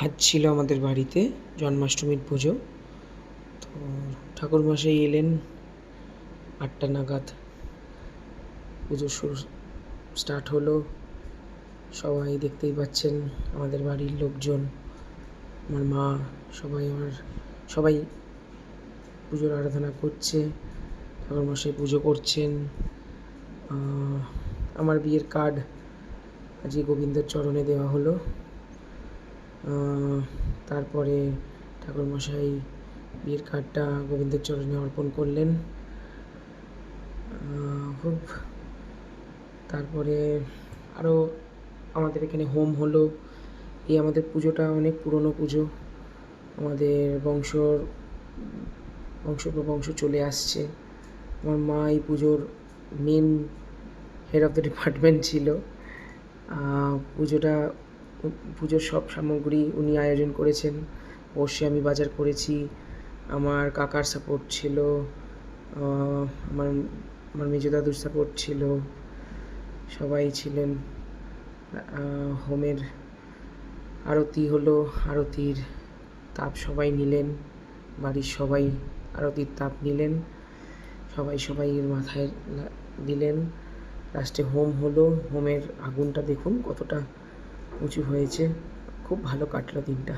আজ ছিল আমাদের বাড়িতে জন্মাষ্টমীর পুজো। তো ঠাকুরমশাই এলেন 8টা নাগাদ। পুজো স্টার্ট হলো। সবাই দেখতেই পাচ্ছেন, আমাদের বাড়ির লোকজন, আমার মা, সবাই পুজোর আরাধনা করছে। ঠাকুরমশাই পুজো করছেন। আমার বিয়ের কার্ড আজকে গোবিন্দর চরণে দেওয়া হলো। তারপরে ঠাকুরমশাই বিয়ের কার্ডটা গোবিন্দের চরণে অর্পণ করলেন। তারপরে আরও আমাদের এখানে হোম হলো। আমাদের পুজোটা অনেক পুরনো পুজো, আমাদের বংশ চলে আসছে। আমার মা এই পুজোর main head of the department ছিল। পুজোর সব সামগ্রী উনি আয়োজন করেছেন, অবশ্যই আমি বাজার করেছি। আমার কাকার সাপোর্ট ছিল, আমার মেজো দাদুর সাপোর্ট ছিল, সবাই ছিলেন। হোমের আরতি হলো, আরতির তাপ সবাই নিলেন, বাড়ির সবাই আরতির তাপ নিলেন, সবাইয়ের মাথায় দিলেন। লাস্টে হোম হলো। হোমের আগুনটা দেখুন কতটা উঁচু হয়েছে। খুব ভালো কাটলো দিনটা।